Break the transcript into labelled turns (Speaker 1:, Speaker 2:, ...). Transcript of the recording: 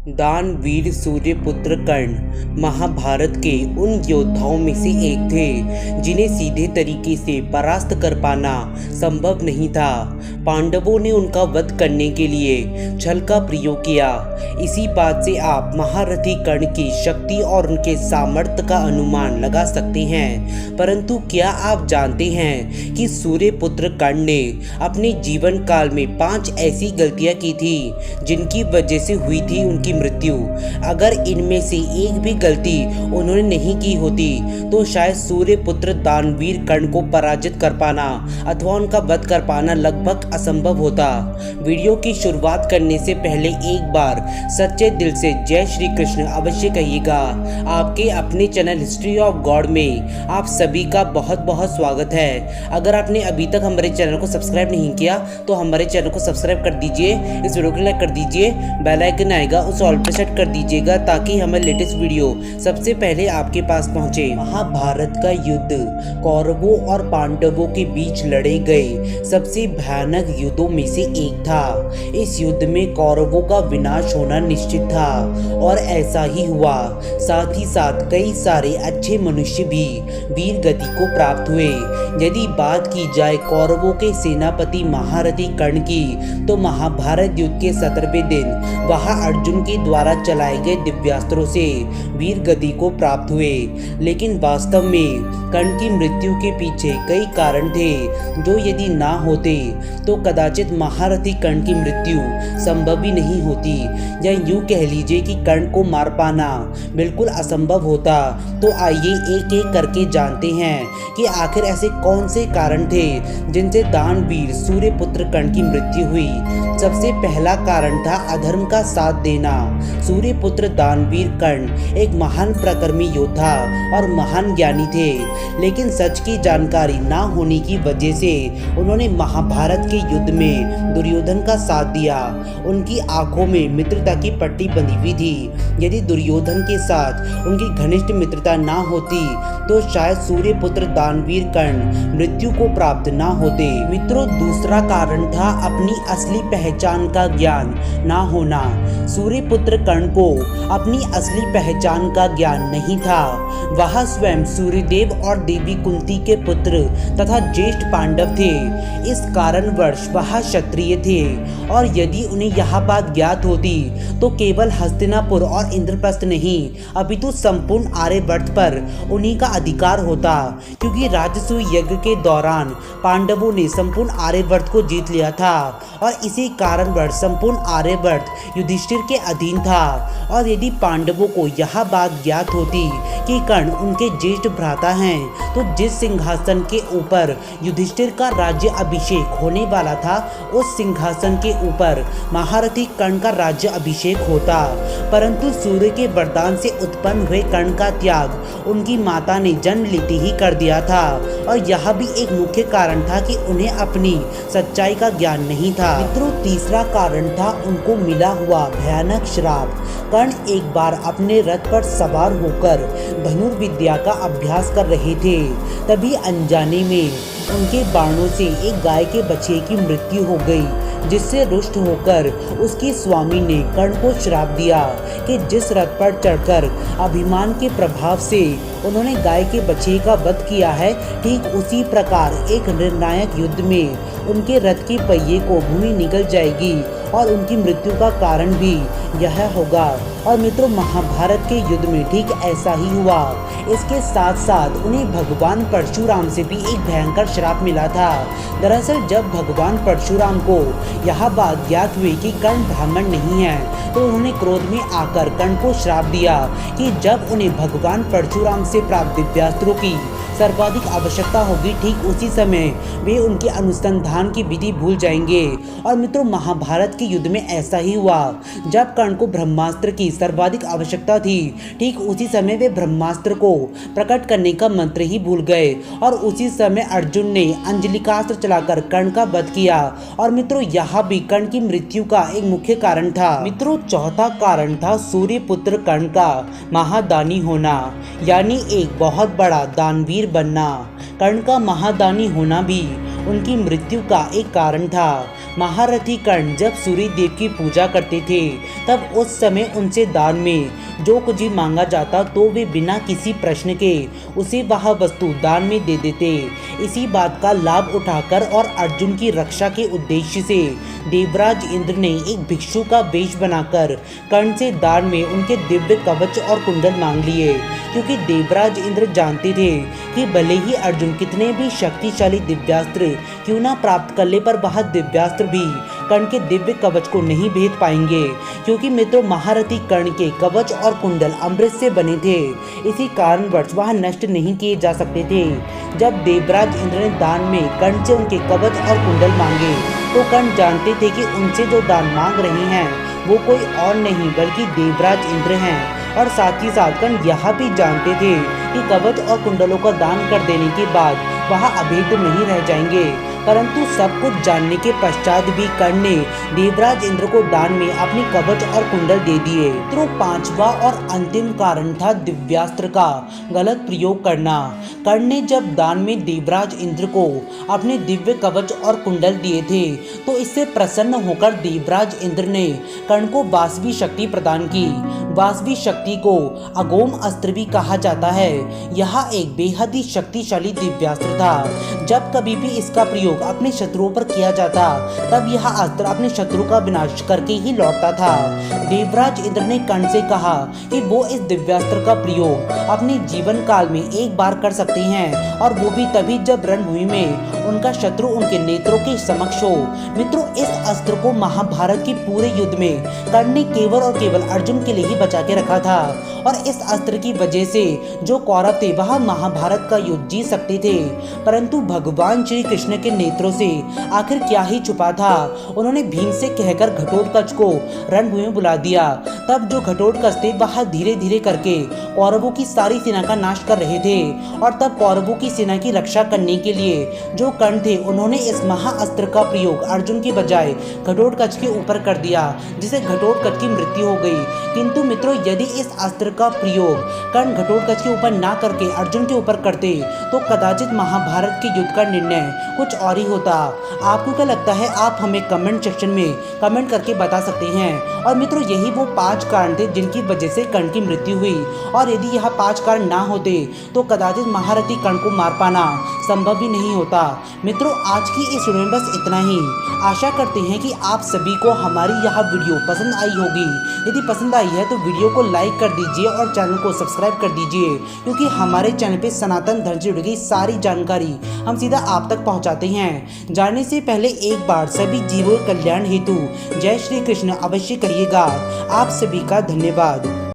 Speaker 1: दानवीर सूर्यपुत्र कर्ण महाभारत के उन योद्धाओं में से एक थे जिन्हें सीधे तरीके से परास्त कर पाना संभव नहीं था। पांडवों ने उनका वध करने के लिए छल का प्रयोग किया। इसी बात से आप महारथी कर्ण की शक्ति और उनके सामर्थ्य का अनुमान लगा सकते हैं। परंतु क्या आप जानते हैं कि सूर्यपुत्र कर्ण ने अपने जीवन काल में 5 ऐसी गलतियां की थी जिनकी वजह से हुई थी उनकी मृत्यु। अगर इनमें से एक भी गलती उन्होंने नहीं की होती तो शायद सूर्यपुत्र दानवीर कर्ण को पराजित कर पाना अथवा उनका वध कर पाना लगभग असंभव होता। वीडियो की शुरुआत करने से पहले एक बार सच्चे दिल से जय श्री कृष्ण अवश्य कहिएगा। आपके अपने चैनल हिस्ट्री ऑफ गॉड में आप सभी का बहुत बहुत स्वागत है। अगर आपने अभी तक हमारे चैनल को सब्सक्राइब नहीं किया तो हमारे चैनल को सब्सक्राइब कर दीजिए, इस वीडियो को लाइक कर दीजिए, बेल आइकन आएगा उसे ऑल पे सेट कर दीजिएगा ताकि हमारे लेटेस्ट वीडियो सबसे पहले आपके पास पहुंचे। महाभारत का युद्ध कौरवों और पांडवों के बीच लड़े गए सबसे भयानक युद्धों में से एक था। इस युद्ध में कौरवों का विनाश होना निश्चित था और ऐसा ही हुआ। साथ ही साथ कई सारे अच्छे मनुष्य भी वीर गति को प्राप्त हुए। यदि बात की जाए कौरवों के सेनापति महारथी कर्ण की तो महाभारत युद्ध के 17वें दिन वह अर्जुन के द्वारा चलाए गए दिव्यास्त्रों से वीर गति को प्राप्त हुए। लेकिन वास्तव में कर्ण की मृत्यु के पीछे कई कारण थे जो यदि ना होते तो कदाचित महारथी कर्ण की मृत्यु संभव ही नहीं होती, या यूं कह लीजिए कि कर्ण को मार पाना बिल्कुल असंभव होता। तो आइए एक एक करके जानते हैं कि आखिर ऐसे कौन से कारण थे जिनसे दानवीर सूर्यपुत्र कर्ण की मृत्यु हुई। सबसे पहला कारण था अधर्म का साथ देना। सूर्यपुत्र दानवीर कर्ण एक महान पराक्रमी योद्धा और महान ज्ञानी थे, लेकिन सच की जानकारी ना होने की वजह से उन्होंने महाभारत के युद्ध में दुर्योधन का साथ दिया। उनकी आंखों में मित्रता की पट्टी बंधी हुई थी। यदि दुर्योधन के साथ उनकी घनिष्ठ मित्रता ना होती तो शायद सूर्यपुत्र दानवीर कर्ण मृत्यु को प्राप्त ना होते। मित्रों, दूसरा कारण था अपनी असली पहचान का ज्ञान ना होना। सूर्यपुत्र कर्ण को अपनी असली पहचान का ज्ञान नहीं था। वह स्वयं सूर्यदेव और देवी कुंती के पुत्र तथा ज्येष्ठ पांडव थे। इस कारणवश वह क्षत्रिय थे और यदि उन्हें यह बात ज्ञात होती तो केवल हस्तिनापुर और इंद्रप्रस्थ नहीं अपितु संपूर्ण आर्यवर्त पर उन्हीं का अधिकार होता, क्योंकि राजसूय यज्ञ के दौरान पांडवों ने संपूर्ण आर्यवर्त को जीत लिया था और इसी कारणवश संपूर्ण आर्यवर्त युधिष्ठिर के अधीन था। और यदि पांडवों को यह बात ज्ञात होती कि कर्ण उनके ज्येष्ठ भ्राता हैं तो जिस सिंहासन के ऊपर युधिष्ठिर का राज्य अभिषेक होने वाला था उस सिंहासन के ऊपर महारथी कर्ण का राज्य अभिषेक होता। परंतु सूर्य के वरदान से उत्पन्न हुए कर्ण का त्याग उनकी माता ने जन्म लेते ही कर दिया था और यह भी एक मुख्य कारण था कि उन्हें अपनी सच्चाई का ज्ञान नहीं था। मित्रों, तीसरा कारण था उनको मिला हुआ भयानक श्राप। कर्ण एक बार अपने रथ पर सवार होकर धनुर्विद्या का अभ्यास कर रहे थे, तभी अनजाने में उनके बाणों से एक गाय के बच्चे की मृत्यु हो गई, जिससे रुष्ट होकर उसके स्वामी ने कर्ण को श्राप दिया कि जिस रथ पर चढ़कर अभिमान के प्रभाव से उन्होंने गाय के बच्चे का वध किया है, ठीक उसी प्रकार एक निर्णायक युद्ध में उनके रथ के पहिए को भूमि निगल जाएगी और उनकी मृत्यु का कारण भी यह होगा। और मित्रों, महाभारत के युद्ध में ठीक ऐसा ही हुआ। इसके साथ साथ उन्हें भगवान परशुराम से भी एक भयंकर श्राप मिला था। दरअसल जब भगवान परशुराम को यह बात ज्ञात हुई कि कर्ण ब्राह्मण नहीं है तो उन्होंने क्रोध में आकर कर्ण को श्राप दिया कि जब उन्हें भगवान परशुराम से प्राप्त दिव्यास्त्रों की सर्वाधिक आवश्यकता होगी, ठीक उसी समय वे उनके अनुसंधान की विधि भूल जाएंगे। और मित्रों, महाभारत के युद्ध में ऐसा ही हुआ। जब कर्ण को ब्रह्मास्त्र की सर्वाधिक आवश्यकता थी, ठीक उसी समय वे ब्रह्मास्त्र को प्रकट करने का मंत्र ही भूल गए और उसी समय अर्जुन ने अंजलिकास्त्र चलाकर कर्ण का वध किया। और मित्रों, यह भी कर्ण की मृत्यु का एक मुख्य कारण था। मित्रों, चौथा कारण था सूर्यपुत्र कर्ण का महादानी होना, यानी एक बहुत बड़ा दानवीर बनना। कर्ण का महादानी होना भी उनकी मृत्यु का एक कारण था। महारथी कर्ण जब सूर्य देव की पूजा करते थे तब उस समय उनसे दान में जो कुछ भी मांगा जाता तो वे बिना किसी प्रश्न के उसे वह वस्तु दान में दे देते। इसी बात का लाभ उठाकर और अर्जुन की रक्षा के उद्देश्य से देवराज इंद्र ने एक भिक्षु का वेश बनाकर कर्ण से दान में उनके दिव्य कवच और कुंडल मांग लिए, क्योंकि देवराज इंद्र जानते थे कि भले ही अर्जुन कितने भी शक्तिशाली दिव्यास्त्र क्यों ना प्राप्त कर ले, पर वह दिव्यास्त्र भी कर्ण के दिव्य कवच को नहीं भेद पाएंगे, क्योंकि मित्रों महारथी कर्ण के कवच और कुंडल अमृत से बने थे। इसी कारणवश वह नष्ट नहीं किए जा सकते थे। जब देवराज इंद्र ने दान में कर्ण से उनके कवच और कुंडल मांगे तो कर्ण जानते थे कि उनसे जो दान मांग रहे हैं वो कोई और नहीं बल्कि देवराज इंद्र हैं, और साथ ही साथ कर्ण यह भी जानते थे कि कवच और कुंडलों का दान कर देने के बाद वह अभेद्य नहीं रह जाएंगे। परंतु सब कुछ जानने के पश्चात भी कर्ण ने देवराज इंद्र को दान में अपनी कवच और कुंडल दे दिए। तो पांचवा और अंतिम कारण था दिव्यास्त्र का गलत प्रयोग करना। कर्ण ने जब दान में देवराज इंद्र को अपने दिव्य कवच और कुंडल दिए थे तो इससे प्रसन्न होकर देवराज इंद्र ने कर्ण को वासवी शक्ति प्रदान की। वासवी शक्ति को अगोम अस्त्र भी कहा जाता है। यह एक बेहद ही शक्तिशाली दिव्यास्त्र था। जब कभी भी इसका प्रयोग अपने शत्रुओं पर किया जाता तब यह अस्त्र अपने शत्रु का विनाश करके ही लौटता था। देवराज इंद्र ने कर्ण से कहा कि वो इस दिव्यास्त्र का प्रयोग अपने जीवन काल में एक बार कर सकते हैं, और वो भी तभी जब रणभूमि में उनका शत्रु उनके नेत्रों के समक्ष हो। मित्रों, इस अस्त्र को महाभारत के पूरे युद्ध में कर्ण ने केवल और केवल अर्जुन के लिए ही बचा के रखा था, और इस अस्त्र की वजह से जो कौरव थे वह महाभारत का युद्ध जीत सकते थे। परंतु भगवान श्री कृष्ण के नेत्रों से आखिर क्या ही छुपा था। उन्होंने भीम से कहकर घटोत्कच को रणभूमि में बुला दिया। तब जो घटोत्कच थे वह धीरे धीरे करके कौरवों की सारी सेना का नाश कर रहे थे, और तब कौरवों की सेना की रक्षा करने के लिए जो कर्ण थे उन्होंने इस महाअस्त्र का प्रयोग अर्जुन की बजाय घटोत्कच के ऊपर कर दिया, जिससे घटोत्कच की मृत्यु हो गई। किंतु मित्रों, यदि इस अस्त्र का प्रयोग कर्ण घटोत्कच के ऊपर ना करके अर्जुन के ऊपर करते तो कदाचित महाभारत के युद्ध का निर्णय कुछ और ही होता। आपको क्या लगता है? आप हमें कमेंट सेक्शन में कमेंट करके बता सकते हैं। और मित्रों, यही वो 5 कारण थे जिनकी वजह से कर्ण की मृत्यु हुई, और यदि यह 5 कारण ना होते तो कदाचित महारथी कर्ण को मार पाना संभव ही नहीं होता। मित्रों, आज की इस वीडियो में बस इतना ही। आशा करते हैं कि आप सभी को हमारी यह वीडियो पसंद आई होगी। यदि पसंद आई है तो वीडियो को लाइक कर दीजिए और चैनल को सब्सक्राइब कर दीजिए, क्योंकि हमारे चैनल पे सनातन धर्म से जुड़ी गई सारी जानकारी हम सीधा आप तक पहुंचाते हैं। जानने से पहले एक बार सभी जीवों के कल्याण हेतु जय श्री कृष्ण अवश्य करिएगा। आप सभी का धन्यवाद।